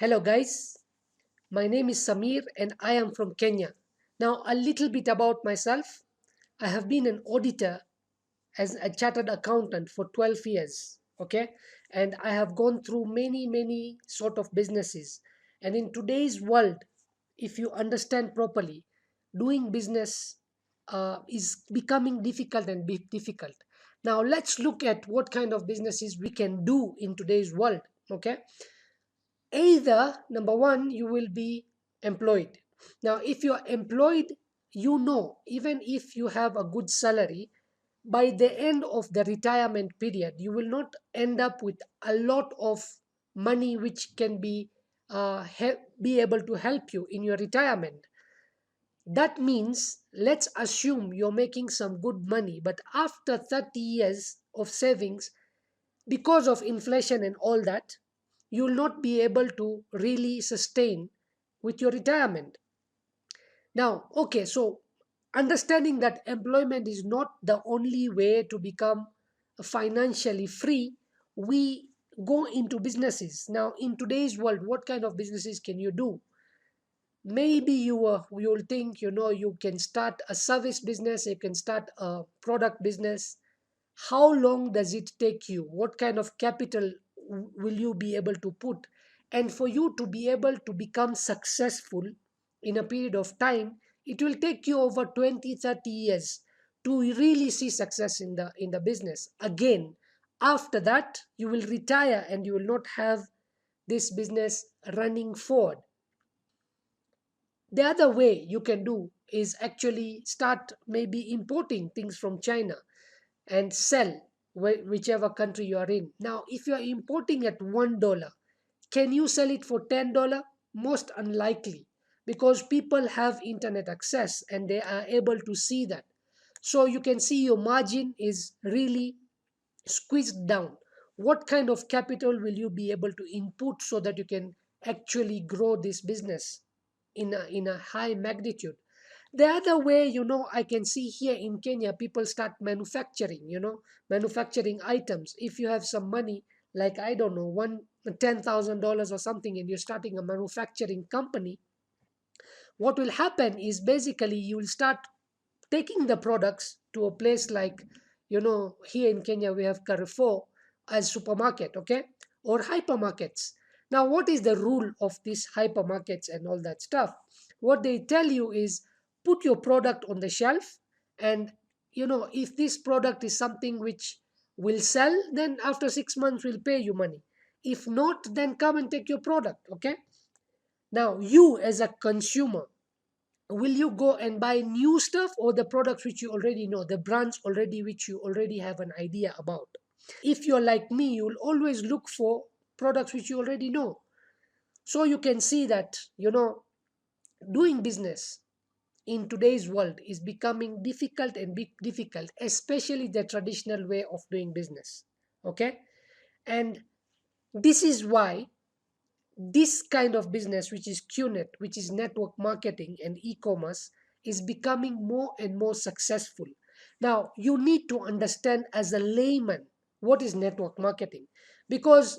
Hello guys, my name is Samir and I am from Kenya. Now a little bit about myself. I have been an auditor as a chartered accountant for 12 years, okay? And I have gone through many sort of businesses. And in today's world, if you understand properly, doing business is becoming difficult and difficult. Now let's look at what kind of businesses we can do in today's world, okay? Either number one, you will be employed. Now if you are employed, you know, even if you have a good salary, by the end of the retirement period you will not end up with a lot of money which can be able to help you in your retirement. That means, let's assume you're making some good money, but after 30 years of savings, because of inflation and all that, you will not be able to really sustain with your retirement. Now, okay, so understanding that employment is not the only way to become financially free, we go into businesses. Now, in today's world, what kind of businesses can you do? Maybe you'll think, you can start a service business, you can start a product business. How long does it take you? What kind of capital will you be able to put? And for you to be able to become successful in a period of time, it will take you over 20-30 years to really see success in the business. Again, after that you will retire and you will not have this business running forward. The other way you can do is actually start maybe importing things from China and sell whichever country you are in. Now, if you are importing at $1, can you sell it for $10? Most unlikely, because people have internet access and they are able to see that. So you can see your margin is really squeezed down. What kind of capital will you be able to input so that you can actually grow this business in a high magnitude? The other way, I can see here in Kenya, people start manufacturing, manufacturing items. If you have some money, like, I don't know, $10,000 or something, and you're starting a manufacturing company, what will happen is basically you will start taking the products to a place like, here in Kenya we have Carrefour as supermarket, okay, or hypermarkets. Now what is the rule of these hypermarkets and all that stuff? What they tell you is, put your product on the shelf, and if this product is something which will sell, then after 6 months we'll pay you money. If not, then come and take your product, okay? Now you as a consumer, will you go and buy new stuff, or the products which you already know, the brands already which you already have an idea about? If you're like me, you'll always look for products which you already know. So you can see that, doing business in today's world is becoming difficult and difficult, especially the traditional way of doing business, okay? And this is why this kind of business, which is Qnet, which is network marketing and e-commerce, is becoming more and more successful. Now you need to understand as a layman what is network marketing, because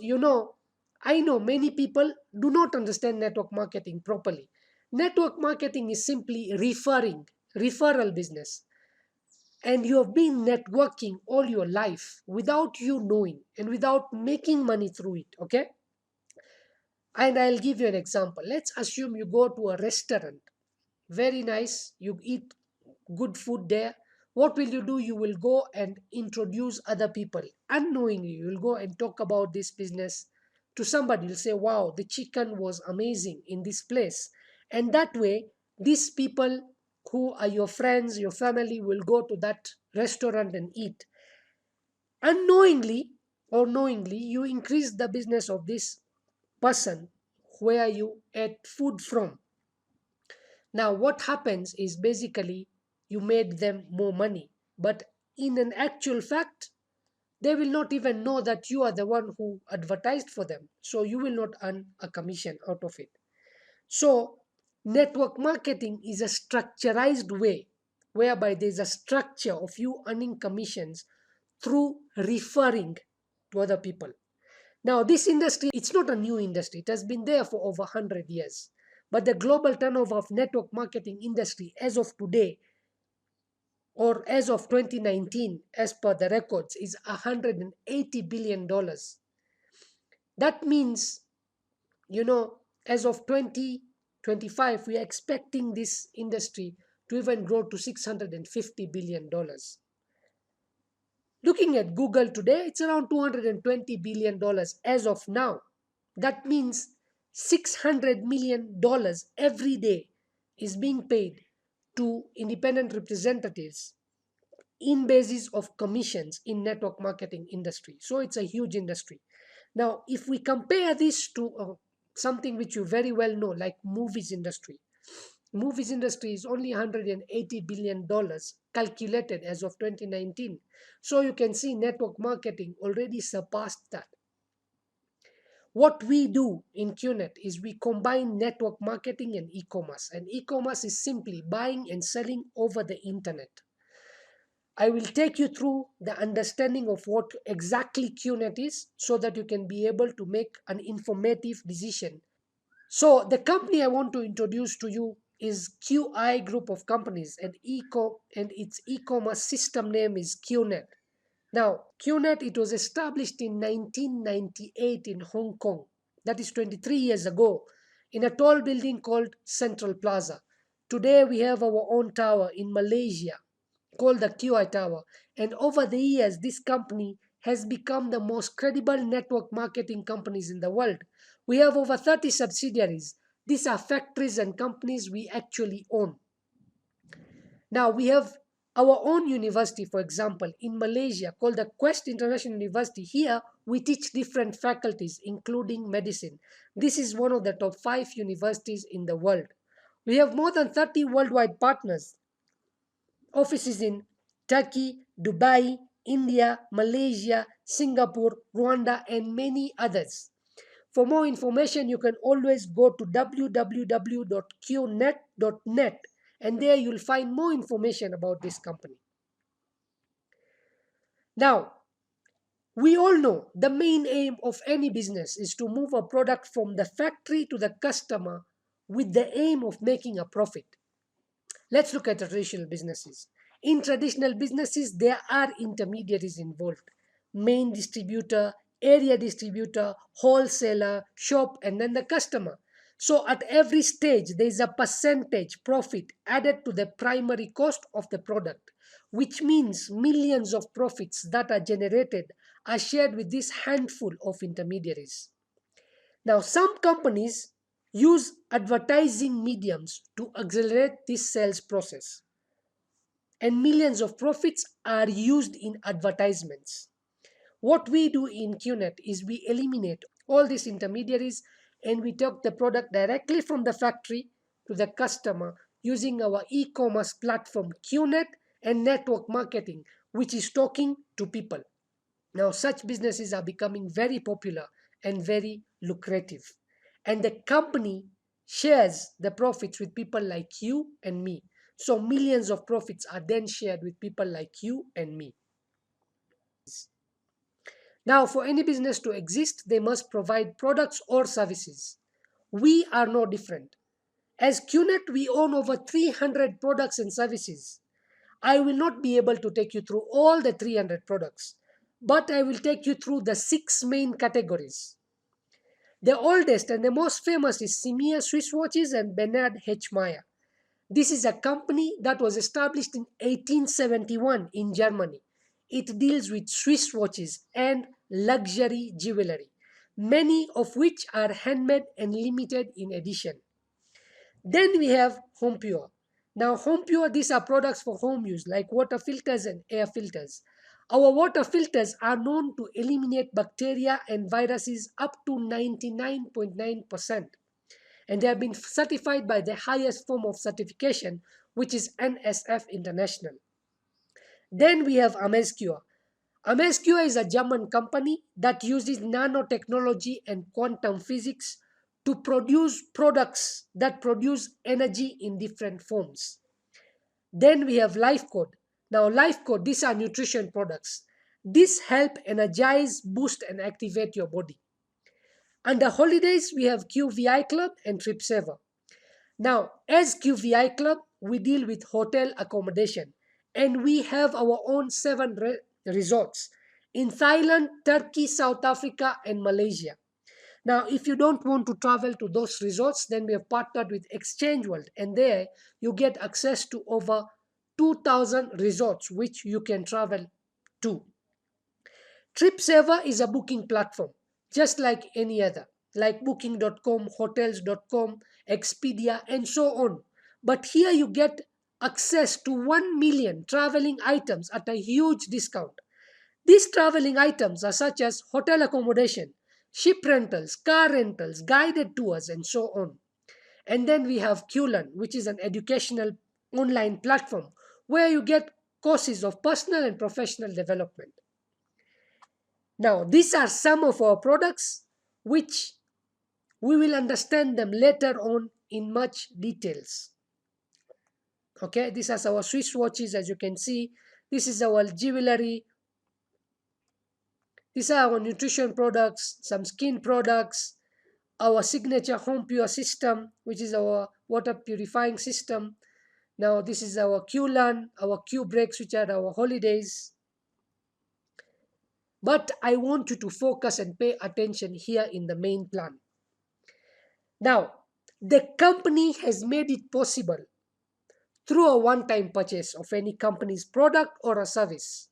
I know many people do not understand network marketing properly. Network marketing is simply referral business, and you have been networking all your life without you knowing and without making money through it, okay? And I'll give you an example. Let's assume you go to a restaurant, very nice, you eat good food there. What will you do? You will go and introduce other people. Unknowingly, you will go and talk about this business to somebody. You'll say, wow, the chicken was amazing in this place. And that way, these people who are your friends, your family, will go to that restaurant and eat. Unknowingly or knowingly, you increase the business of this person where you ate food from. Now what happens is, basically you made them more money, but in an actual fact they will not even know that you are the one who advertised for them, so you will not earn a commission out of it. So network marketing is a structurized way whereby there's a structure of you earning commissions through referring to other people. Now, this industry, it's not a new industry. It has been there for over 100 years. But the global turnover of network marketing industry as of today, or as of 2019, as per the records, is $180 billion. That means, as of 2025, we are expecting this industry to even grow to $650 billion. Looking at Google today, it's around $220 billion as of now. That means $600 million every day is being paid to independent representatives in basis of commissions in network marketing industry. So it's a huge industry. Now, if we compare this to something which you very well know, like movies industry is only $180 billion calculated as of 2019. So you can see network marketing already surpassed that. What we do in Qnet is we combine network marketing and e-commerce. And e-commerce is simply buying and selling over the internet. I will take you through the understanding of what exactly Qnet is so that you can be able to make an informative decision. So the company I want to introduce to you is QI Group of Companies, and its e-commerce system name is Qnet. Now, Qnet, it was established in 1998 in Hong Kong. That is 23 years ago, in a tall building called Central Plaza. Today we have our own tower in Malaysia called the QI Tower. And over the years, this company has become the most credible network marketing companies in the world. We have over 30 subsidiaries. These are factories and companies we actually own. Now we have our own university, for example, in Malaysia called the Quest International University. Here we teach different faculties, including medicine. This is one of the top 5 universities in the world. We have more than 30 worldwide partners, offices in Turkey, Dubai, India, Malaysia, Singapore, Rwanda, and many others. For more information, you can always go to www.qnet.net, and there you'll find more information about this company. Now, we all know the main aim of any business is to move a product from the factory to the customer with the aim of making a profit. Let's look at traditional businesses. In traditional businesses, there are intermediaries involved: main distributor, area distributor, wholesaler, shop, and then the customer. So at every stage, there is a percentage profit added to the primary cost of the product, which means millions of profits that are generated are shared with this handful of intermediaries. Now, some companies use advertising mediums to accelerate this sales process, and millions of profits are used in advertisements. What we do in Qnet is we eliminate all these intermediaries and we take the product directly from the factory to the customer using our e-commerce platform Qnet and network marketing, which is talking to people. Now, such businesses are becoming very popular and very lucrative. And the company shares the profits with people like you and me. So, millions of profits are then shared with people like you and me. Now, for any business to exist, they must provide products or services. We are no different. As Qnet, we own over 300 products and services. I will not be able to take you through all the 300 products, but I will take you through the 6 main categories. The oldest and the most famous is Simea Swiss Watches and Bernard H. Meyer. This is a company that was established in 1871 in Germany. It deals with Swiss watches and luxury jewelry, many of which are handmade and limited in edition. Then we have Home Pure. Now, Home Pure, these are products for home use like water filters and air filters. Our water filters are known to eliminate bacteria and viruses up to 99.9%. And they have been certified by the highest form of certification, which is NSF International. Then we have Amescure. Amescure is a German company that uses nanotechnology and quantum physics to produce products that produce energy in different forms. Then we have LifeCode. Now, LifeCode, these are nutrition products. These help energize, boost, and activate your body. Under holidays, we have QVI Club and Trip Saver. Now, as QVI Club, we deal with hotel accommodation and we have our own seven resorts in Thailand, Turkey, South Africa, and Malaysia. Now, if you don't want to travel to those resorts, then we have partnered with Exchange World, and there you get access to over 2,000 resorts which you can travel to. TripSaver is a booking platform, just like any other, like booking.com, hotels.com, Expedia, and so on. But here you get access to 1 million traveling items at a huge discount. These traveling items are such as hotel accommodation, ship rentals, car rentals, guided tours, and so on. And then we have Qlearn, which is an educational online platform where you get courses of personal and professional development. Now, these are some of our products which we will understand them later on in much details. Okay, these are our Swiss watches, as you can see. This is our jewelry. These are our nutrition products, some skin products, our signature home pure system, which is our water purifying system. Now, this is our Qlearn, our Q breaks, which are our holidays. But I want you to focus and pay attention here in the main plan. Now, the company has made it possible through a one-time purchase of any company's product or a service,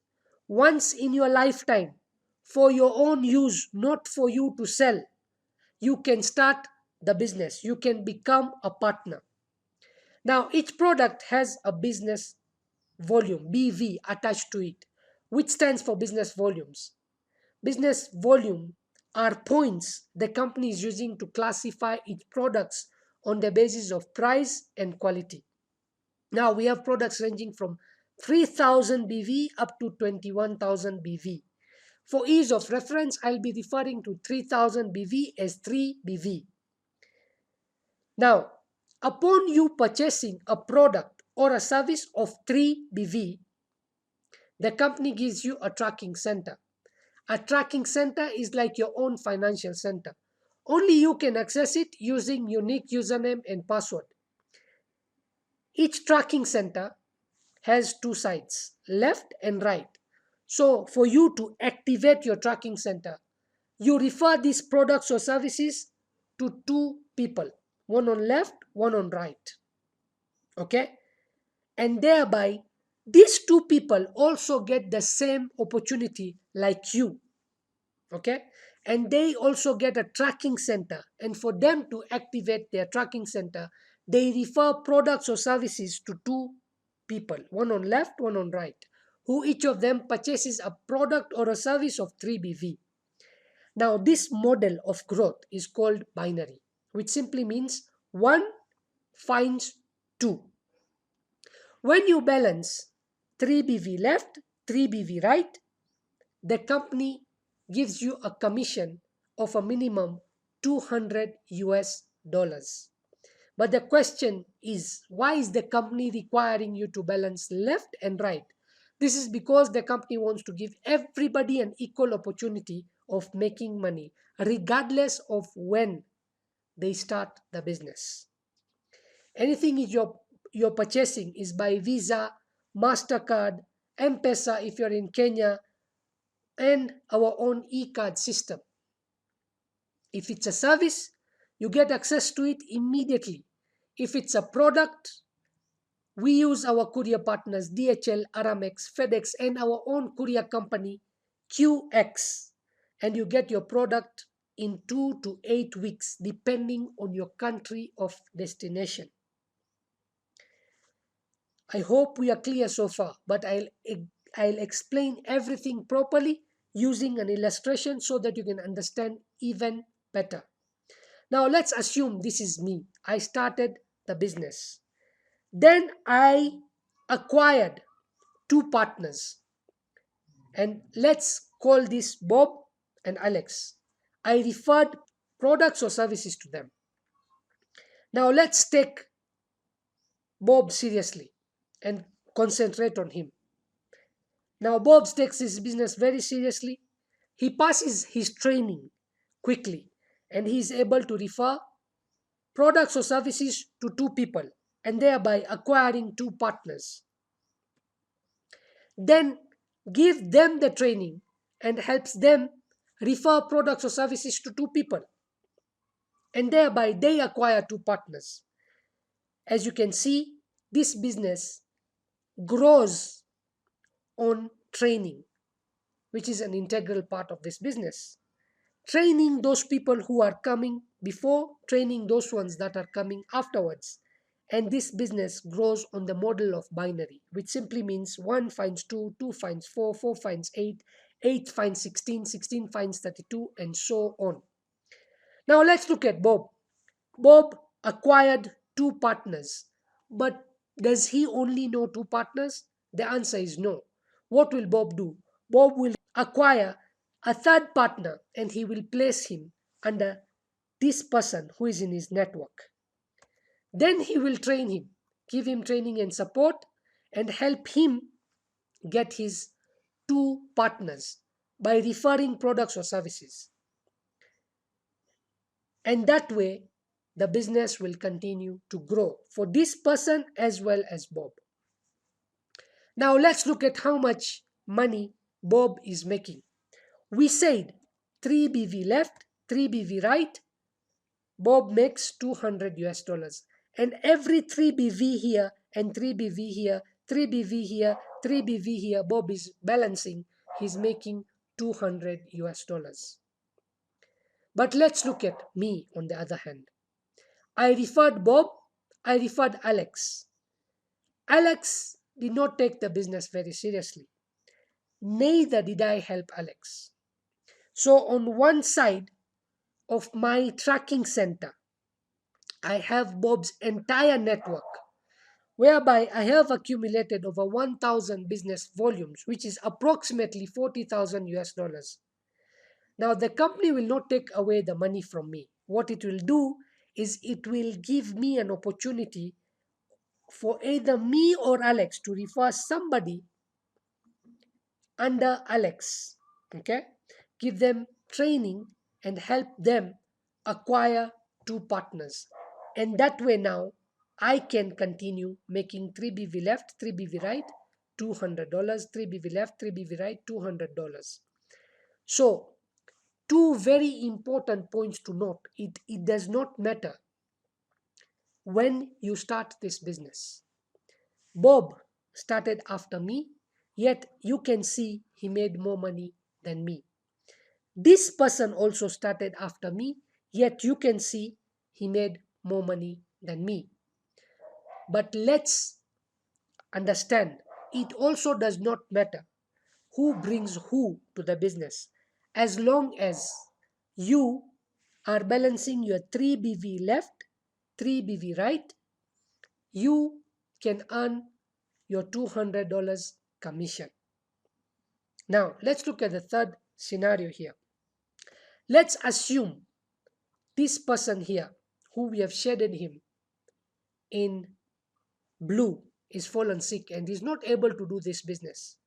once in your lifetime, for your own use, not for you to sell. You can start the business. You can become a partner. Now, each product has a business volume, BV, attached to it, which stands for business volumes. Business volume are points the company is using to classify its products on the basis of price and quality. Now we have products ranging from 3,000 BV up to 21,000 BV. For ease of reference, I'll be referring to 3,000 BV as 3 BV. Now, upon you purchasing a product or a service of 3 BV, the company gives you a tracking center. A tracking center is like your own financial center. Only you can access it using unique username and password. Each tracking center has two sides, left and right. So for you to activate your tracking center, you refer these products or services to two people, one on left, one on right. Okay? And thereby, these two people also get the same opportunity like you. Okay, and they also get a tracking center, and for them to activate their tracking center, they refer products or services to two people, one on left, one on right, who each of them purchases a product or a service of 3 BV. Now this model of growth is called binary, which simply means 1 finds 2. When you balance 3 BV left, 3 BV right, the company gives you a commission of a minimum 200 US dollars. But the question is, why is the company requiring you to balance left and right? This is because the company wants to give everybody an equal opportunity of making money, regardless of when they start the business. Anything you're purchasing is by Visa, MasterCard, M-Pesa if you're in Kenya, and our own e-card system. If it's a service, you get access to it immediately. If it's a product, we use our courier partners DHL, Aramex, FedEx, and our own courier company QX, and you get your product in 2 to 8 weeks depending on your country of destination. I hope we are clear so far, but I'll explain everything properly using an illustration so that you can understand even better. Now let's assume this is me. I started the business. Then I acquired two partners. And let's call this Bob and Alex. I referred products or services to them. Now let's take Bob seriously and concentrate on him. Now Bob takes his business very seriously. He passes his training quickly and he is able to refer products or services to two people and thereby acquiring two partners. Then give them the training and helps them refer products or services to two people and thereby they acquire two partners. As you can see, this business grows on training, which is an integral part of this business. Training those people who are coming before, training those ones that are coming afterwards. And this business grows on the model of binary, which simply means 1 finds 2, 2 finds 4, 4 finds 8, 8 finds 16, 16 finds 32, and so on. Now let's look at Bob. Bob acquired two partners, but does he only know two partners? The answer is no. What will Bob do? Bob will acquire a third partner and he will place him under this person who is in his network. Then he will train him, give him training and support, and help him get his two partners by referring products or services. And that way, the business will continue to grow for this person as well as Bob. Now let's look at how much money Bob is making. We said 3 BV left, 3 BV right. Bob makes 200 US dollars. And every 3 BV here and 3 BV here, 3 BV here, 3 BV here, Bob is balancing. He's making 200 US dollars. But let's look at me on the other hand. I referred Bob, I referred Alex. Alex did not take the business very seriously. Neither did I help Alex. So on one side of my tracking center, I have Bob's entire network, whereby I have accumulated over 1,000 business volumes, which is approximately 40,000 US dollars. Now, the company will not take away the money from me. What it will do is it will give me an opportunity for either me or Alex to refer somebody under Alex. Okay? Give them training and help them acquire two partners. And that way now I can continue making 3 BV left, 3 BV right, $200, 3 BV left, 3 BV right, $200. So, two very important points to note. It does not matter when you start this business. Bob started after me, yet you can see he made more money than me. This person also started after me, yet you can see he made more money than me. But let's understand, it also does not matter who brings who to the business. As long as you are balancing your 3 BV left, 3 BV right, you can earn your $200 commission. Now, let's look at the third scenario here. Let's assume this person here, who we have shaded him in blue, is fallen sick and is not able to do this business.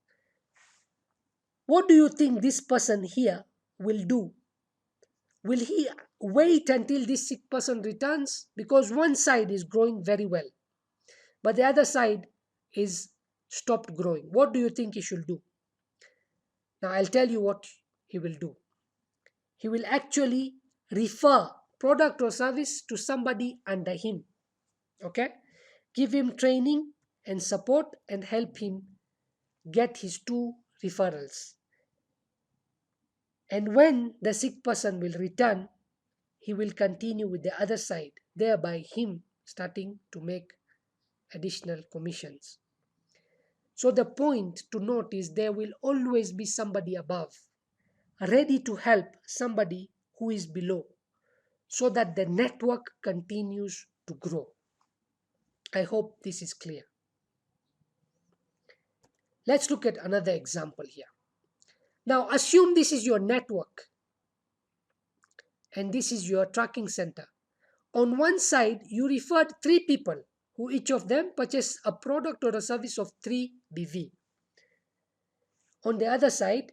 What do you think this person here will do? Will he wait until this sick person returns? Because one side is growing very well, but the other side is stopped growing. What do you think he should do? Now, I'll tell you what he will do. He will actually refer product or service to somebody under him. Okay? Give him training and support and help him get his two referrals. And when the sick person will return, he will continue with the other side, thereby him starting to make additional commissions. So the point to note is there will always be somebody above, ready to help somebody who is below, so that the network continues to grow. I hope this is clear. Let's look at another example here. Now assume this is your network and this is your tracking center. On one side, you referred 3 people who each of them purchased a product or a service of 3 BV. On the other side,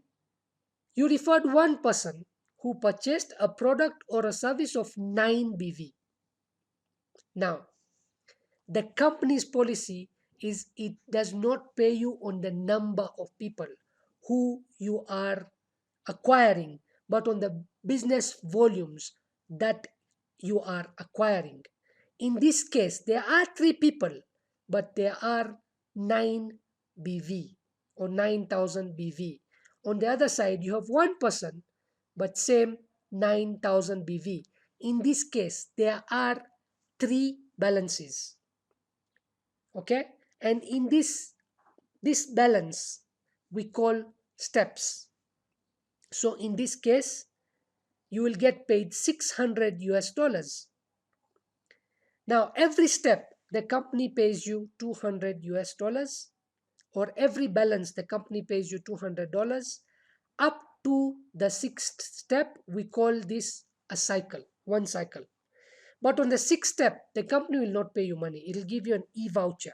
you referred one person who purchased a product or a service of 9 BV. Now, the company's policy is it does not pay you on the number of people who you are acquiring, but on the business volumes that you are acquiring. In this case, there are 3 people, but there are 9 BV or 9,000 BV. On the other side, you have 1 person, but same 9,000 BV. In this case, there are 3 balances. Okay, and in this balance we call steps. So in this case, you will get paid 600 US dollars. Now every step the company pays you 200 US dollars, or every balance the company pays you $200 up to the 6th step. We call this a cycle, one cycle. But on the 6th step, the company will not pay you money. It will give you an e-voucher.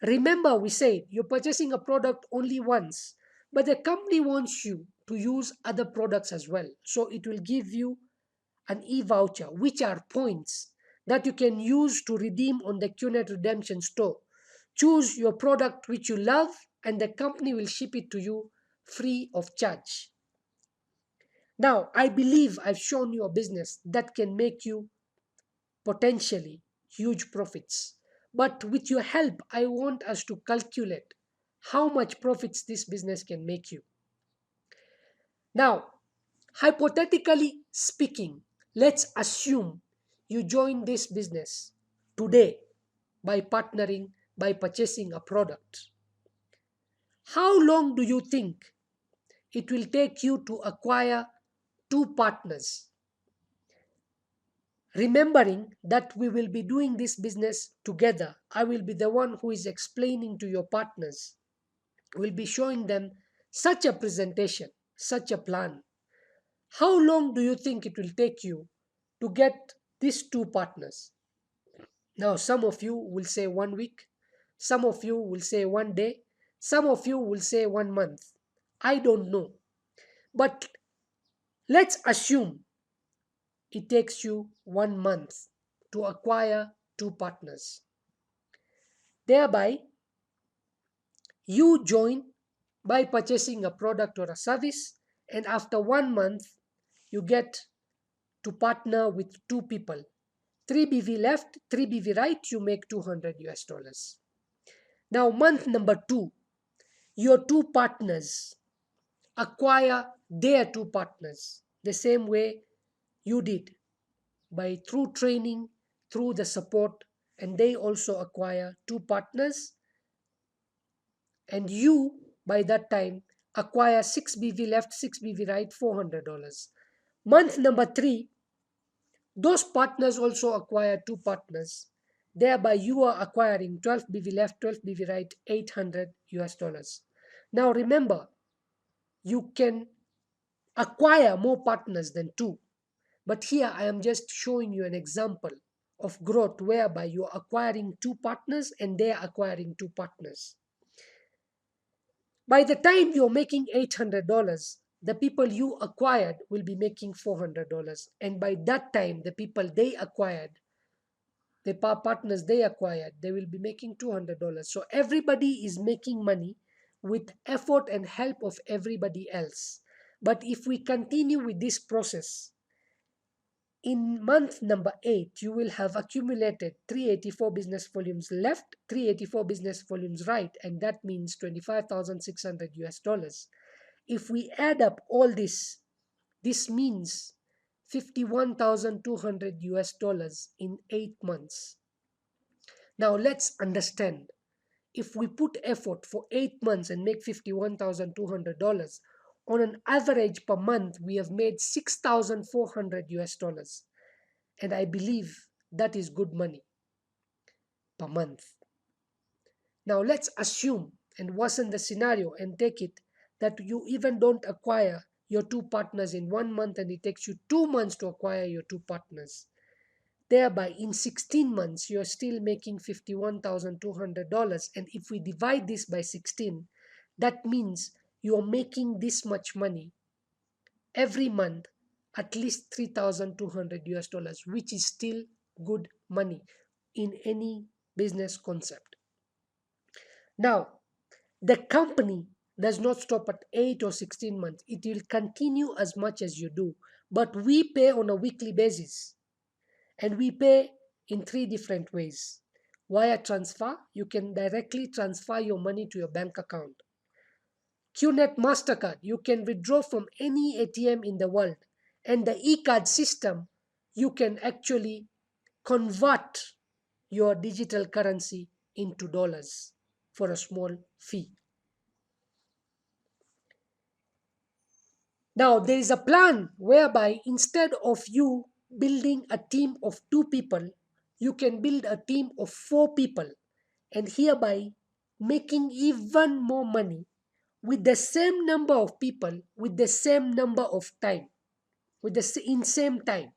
Remember, we said you're purchasing a product only once, but the company wants you to use other products as well. So it will give you an e-voucher, which are points that you can use to redeem on the Qnet redemption store. Choose your product which you love, and the company will ship it to you free of charge. Now, I believe I've shown you a business that can make you potentially huge profits. But with your help, I want us to calculate how much profits this business can make you. Now, hypothetically speaking, let's assume you join this business today by partnering, by purchasing a product. How long do you think it will take you to acquire 2 partners? Remembering that we will be doing this business together, I will be the one who is explaining to your partners. We'll be showing them such a presentation, such a plan. How long do you think it will take you to get these 2 partners? Now, some of you will say 1 week, some of you will say 1 day, some of you will say 1 month. I don't know. But let's assume it takes you 1 month to acquire 2 partners. Thereby, you join by purchasing a product or a service, and after 1 month, you get to partner with 2 people. 3 BV left, 3 BV right, you make 200 US dollars. Now, month number 2, your 2 partners acquire their 2 partners the same way you did, by through training, through the support, and they also acquire 2 partners, and you by that time acquire 6 BV left, 6 BV right, $400. Month number 3, those partners also acquire 2 partners. Thereby you are acquiring 12 BV left, 12 BV right, 800 US dollars. Now remember, you can acquire more partners than 2. But here I am just showing you an example of growth whereby you are acquiring 2 partners and they are acquiring 2 partners. By the time you're making $800, the people you acquired will be making $400. And by that time, the people they acquired, the partners they acquired, they will be making $200. So everybody is making money with effort and help of everybody else. But if we continue with this process, in month number 8, you will have accumulated 384 business volumes left, 384 business volumes right, and that means 25,600 US dollars. If we add up all this means 51,200 US dollars in 8 months. Now let's understand, if we put effort for 8 months and make $51,200, on an average per month, we have made 6,400 US dollars. And I believe that is good money per month. Now let's assume and worsen the scenario and take it that you even don't acquire your 2 partners in 1 month, and it takes you 2 months to acquire your 2 partners. Thereby, in 16 months, you're still making $51,200. And if we divide this by 16, that means you're making this much money every month at least 3,200 US dollars, which is still good money in any business concept. Now, the company does not stop at 8 or 16 months. It will continue as much as you do. But we pay on a weekly basis. And we pay in three different ways. Wire transfer, you can directly transfer your money to your bank account. Qnet MasterCard, you can withdraw from any ATM in the world. And the e-card system, you can actually convert your digital currency into dollars for a small fee. Now, there is a plan whereby instead of you building a team of 2 people, you can build a team of 4 people and hereby making even more money with the same number of people, with the same number of time, in same time,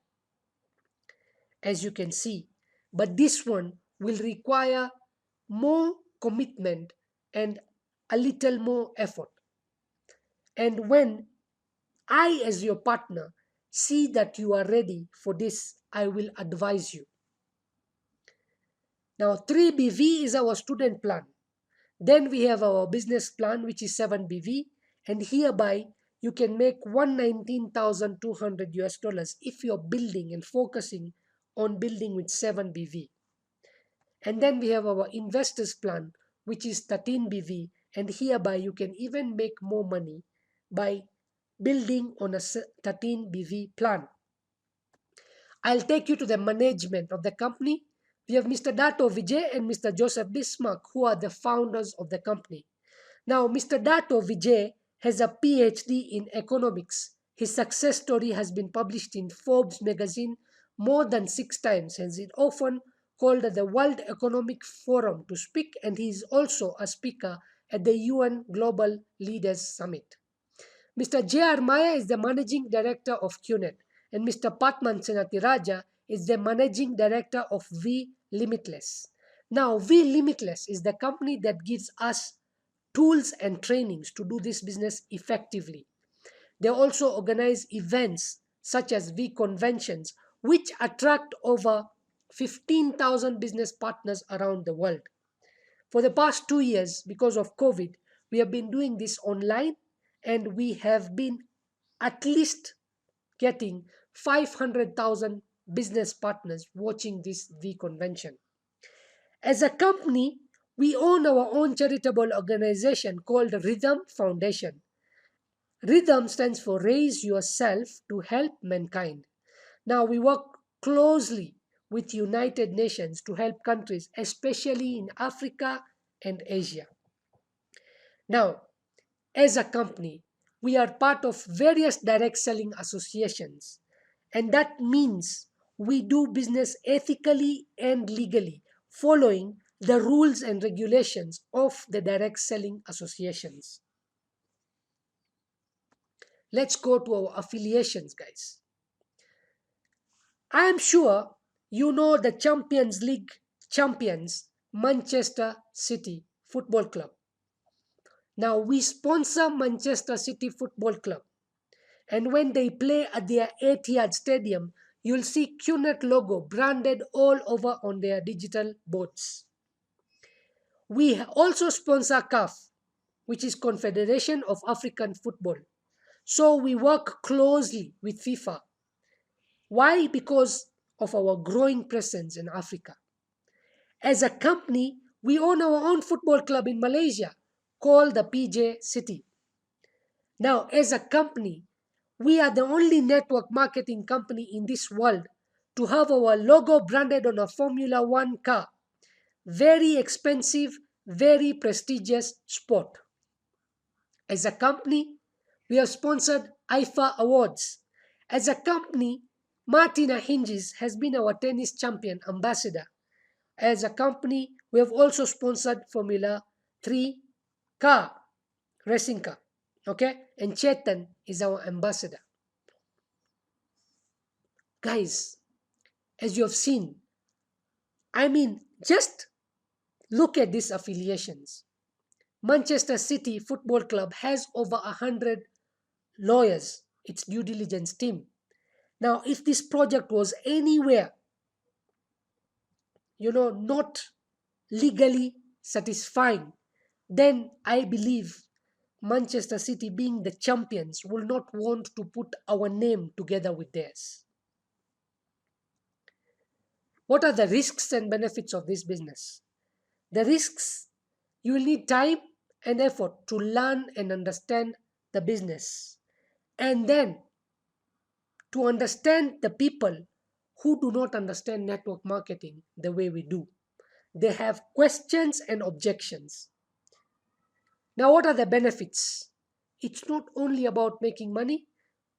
as you can see. But this one will require more commitment and a little more effort. And when I, as your partner, see that you are ready for this, I will advise you. Now, 3BV is our student plan. Then we have our business plan, which is 7BV. And hereby, you can make 119,200 US dollars if you're building and focusing on building with 7BV. And then we have our investors plan, which is 13BV. And hereby, you can even make more money by building on a 13BV plan. I'll take you to the management of the company. We have Mr. Dato Vijay and Mr. Joseph Bismarck, who are the founders of the company. Now, Mr. Dato Vijay has a PhD in economics. His success story has been published in Forbes magazine more than 6 times and is often called at the World Economic Forum to speak, and he is also a speaker at the UN Global Leaders Summit. Mr. J.R. Maya is the managing director of Qnet, and Mr. Patman Senatiraja is the managing director of V Limitless. Now, V Limitless is the company that gives us tools and trainings to do this business effectively. They also organize events such as V Conventions, which attract over 15,000 business partners around the world. For the past 2 years, because of COVID, we have been doing this online, and we have been at least getting 500,000 business partners watching this V convention. As a company, we own our own charitable organization called Rhythm Foundation. Rhythm stands for Raise Yourself to Help Mankind. Now, we work closely with United Nations to help countries, especially in Africa and Asia. Now, as a company, we are part of various direct selling associations, and that means we do business ethically and legally, following the rules and regulations of the direct selling associations. Let's go to our affiliations, guys. I am sure you know the Champions League champions, Manchester City Football Club. Now, we sponsor Manchester City Football Club. And when they play at their Etihad Stadium, you'll see Qnet logo branded all over on their digital boards. We also sponsor CAF, which is Confederation of African Football. So we work closely with FIFA. Why? Because of our growing presence in Africa. As a company, we own our own football club in Malaysia called the PJ City. Now, as a company, we are the only network marketing company in this world to have our logo branded on a Formula One car. Very expensive, very prestigious sport. As a company, we have sponsored IFA Awards. As a company, Martina Hingis has been our tennis champion ambassador. As a company, we have also sponsored Formula 3 car, racing car. Okay? And Chetan is our ambassador. Guys, as you have seen, just look at these affiliations. Manchester City Football Club has over 100 lawyers, its due diligence team. Now, if this project was anywhere, not legally satisfying, then I believe Manchester City, being the champions, will not want to put our name together with theirs. What are the risks and benefits of this business? The risks: you will need time and effort to learn and understand the business, and then to understand the people who do not understand network marketing the way we do. They have questions and objections. Now, what are the benefits? It's not only about making money,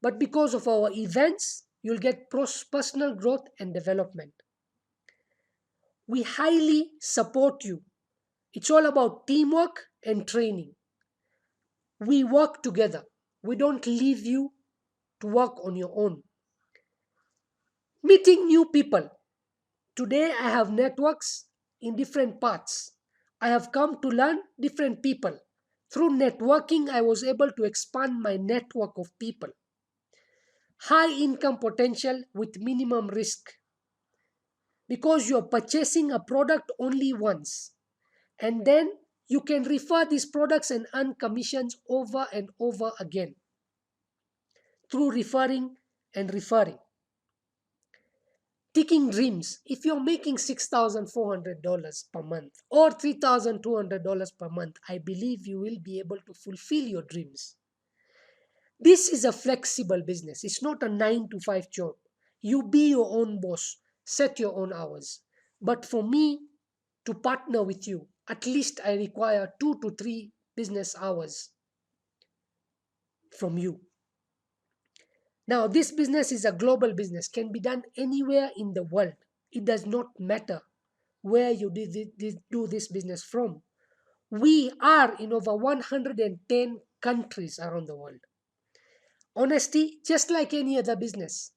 but because of our events, you'll get personal growth and development. We highly support you. It's all about teamwork and training. We work together. We don't leave you to work on your own. Meeting new people. Today I have networks in different parts. I have come to learn different people. Through networking, I was able to expand my network of people. High income potential with minimum risk, because you're purchasing a product only once, and then you can refer these products and earn commissions over and over again through referring and referring. Taking dreams. If you're making $6,400 per month or $3,200 per month, I believe you will be able to fulfill your dreams. This is a flexible business. It's not a 9 to 5 job. You be your own boss, set your own hours. But for me to partner with you, at least I require 2 to 3 business hours from you. Now, this business is a global business, can be done anywhere in the world. It does not matter where you do this business from. We are in over 110 countries around the world. Honesty, just like any other business,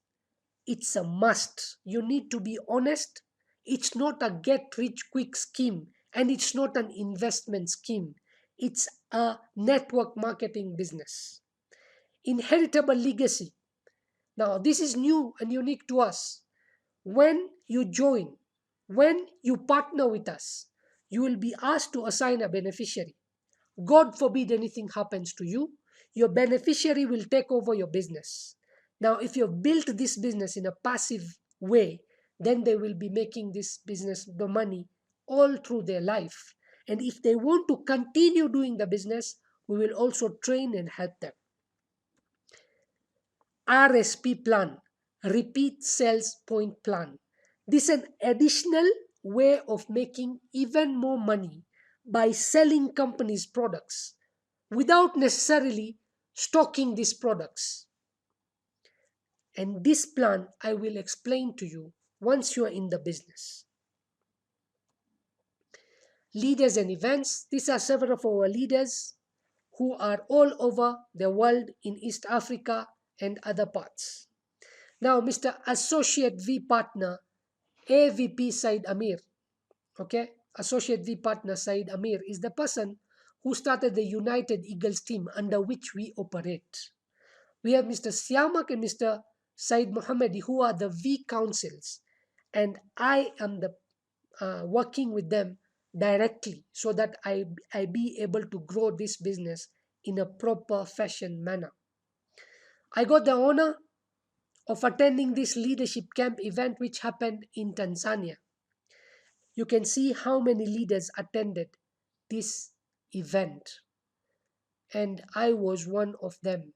it's a must. You need to be honest. It's not a get rich quick scheme, and it's not an investment scheme. It's a network marketing business. Inheritable legacy. Now, this is new and unique to us. When you join, when you partner with us, you will be asked to assign a beneficiary. God forbid anything happens to you, your beneficiary will take over your business. Now, if you've built this business in a passive way, then they will be making this business the money all through their life. And if they want to continue doing the business, we will also train and help them. RSP plan, repeat sales point plan. This is an additional way of making even more money by selling companies' products without necessarily stocking these products. And this plan I will explain to you once you are in the business. Leaders and events. These are several of our leaders who are all over the world in East Africa and other parts. Now, Mr. Associate V Partner, AVP Said Amir, okay, Associate V Partner Said Amir is the person who started the United Eagles team under which we operate. We have Mr. Siamak and Mr. Said Mohammedi, who are the V councils, and I am the working with them directly so that I be able to grow this business in a proper fashion manner. I got the honor of attending this leadership camp event which happened in Tanzania. You can see how many leaders attended this event, and I was one of them.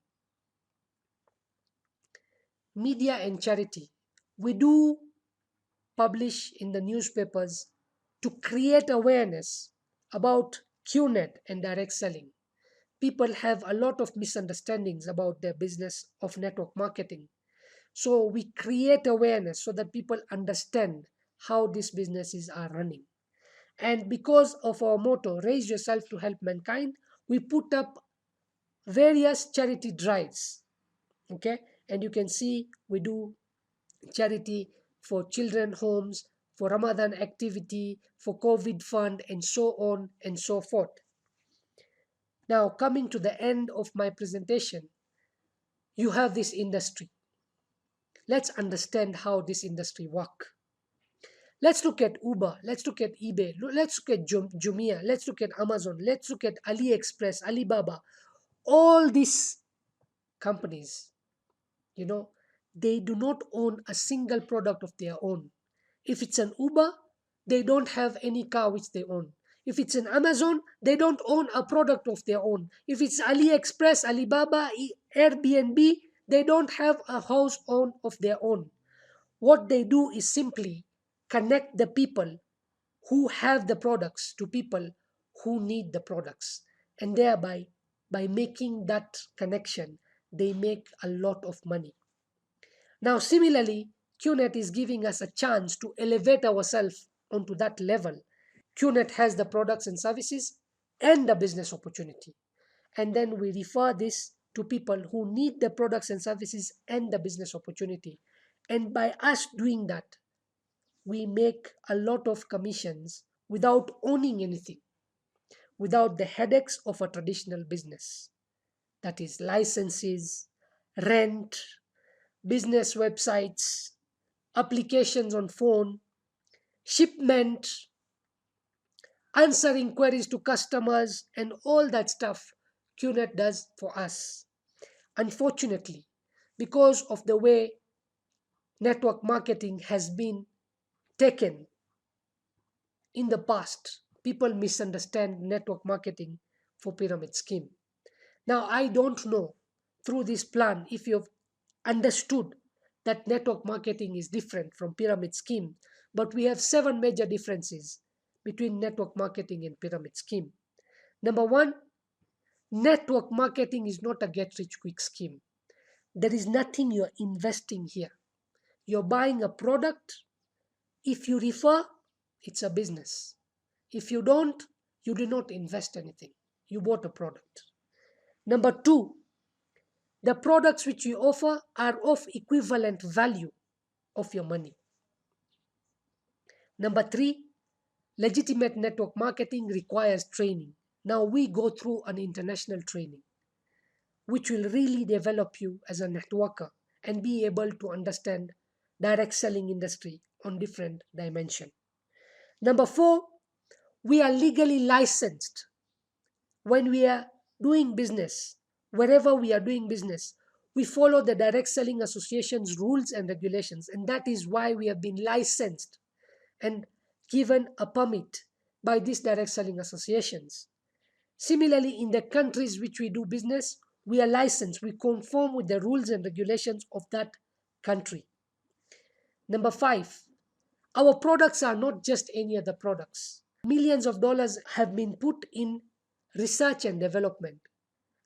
Media and charity. We do publish in the newspapers to create awareness about Qnet and direct selling. People have a lot of misunderstandings about their business of network marketing. So we create awareness so that people understand how these businesses are running. And because of our motto, raise yourself to help mankind, we put up various charity drives. Okay, and you can see we do charity for children homes, for Ramadan activity, for COVID fund, and so on and so forth. Now, coming to the end of my presentation, you have this industry. Let's understand how this industry work. Let's look at Uber, let's look at eBay, let's look at Jumia, let's look at Amazon, let's look at AliExpress, Alibaba. All these companies, you know, they do not own a single product of their own. If it's an Uber, they don't have any car which they own. If it's an Amazon, they don't own a product of their own. If it's AliExpress, Alibaba, Airbnb, they don't have a house own of their own. What they do is simply connect the people who have the products to people who need the products, and thereby, by making that connection, they make a lot of money. Now similarly, Qnet is giving us a chance to elevate ourselves onto that level. Qnet has the products and services and the business opportunity, and then we refer this to people who need the products and services and the business opportunity, and by us doing that, we make a lot of commissions without owning anything, without the headaches of a traditional business. That is licenses, rent, business websites, applications on phone, shipment, answering queries to customers, and all that stuff Qnet does for us. Unfortunately, because of the way network marketing has been taken in the past, people misunderstand network marketing for pyramid scheme. Now, I don't know through this plan if you've understood that network marketing is different from pyramid scheme, but we have seven major differences between network marketing and pyramid scheme. Number one, network marketing is not a get rich quick scheme. There is nothing you're investing here. You're buying a product. If you refer, it's a business. If you don't, you do not invest anything. You bought a product. Number two, the products which you offer are of equivalent value of your money. Number three, legitimate network marketing requires training. Now we go through an international training which will really develop you as a networker and be able to understand direct selling industry on different dimension. Number four, we are legally licensed when we are doing business. Wherever we are doing business, we follow the direct selling association's rules and regulations, and that is why we have been licensed and given a permit by these direct selling associations. Similarly, in the countries which we do business, we are licensed, we conform with the rules and regulations of that country. Number five, our products are not just any other products. Millions of dollars have been put in research and development.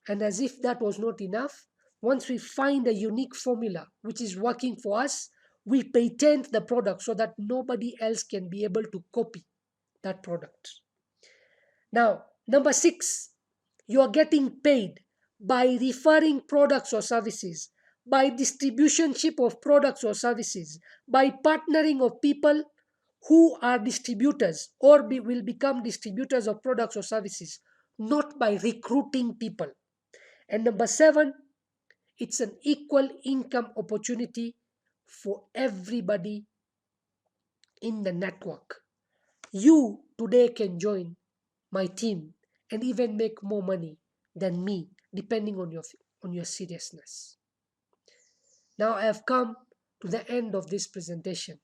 And as if that was not enough, once we find a unique formula which is working for us, we patent the product so that nobody else can be able to copy that product. Now, number six, you are getting paid by referring products or services, by distributionship of products or services, by partnering of people who are distributors or will become distributors of products or services, not by recruiting people. And number seven, it's an equal income opportunity for everybody in the network. You today can join my team and even make more money than me, depending on your seriousness. Now I have come to the end of this presentation,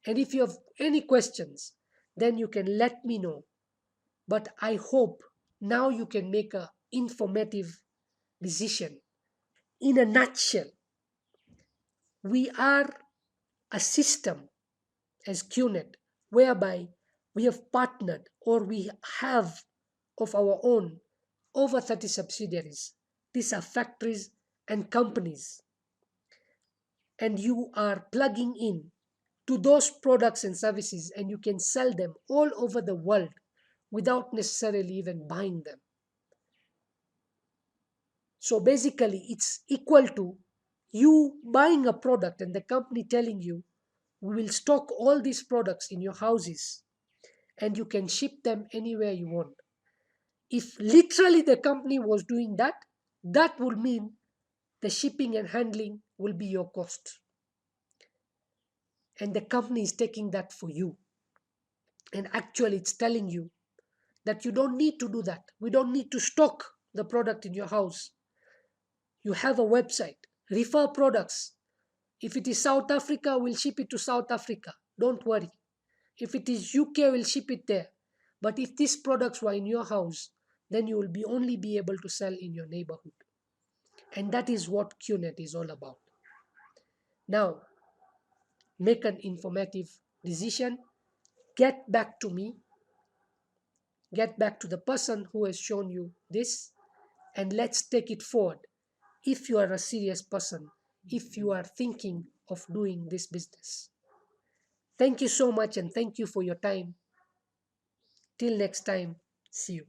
and if you have any questions, then you can let me know. But I hope now you can make a informative decision. In a nutshell, we are a system as Qnet whereby we have partnered or we have of our own over 30 subsidiaries. These are factories and companies, and you are plugging in to those products and services, and you can sell them all over the world without necessarily even buying them. So basically, it's equal to you buying a product and the company telling you, we will stock all these products in your houses and you can ship them anywhere you want. If literally the company was doing that, that would mean the shipping and handling will be your cost. and the company is taking that for you. And actually, it's telling you that you don't need to do that. We don't need to stock the product in your house. You have a website, refer products. If it is South Africa, we'll ship it to South Africa. Don't worry. If it is UK, we'll ship it there. But if these products were in your house, then you will be only be able to sell in your neighborhood. And that is what Qnet is all about. Now, make an informative decision. Get back to me. Get back to the person who has shown you this, and let's take it forward. If you are a serious person, if you are thinking of doing this business. Thank you so much, and thank you for your time. Till next time, see you.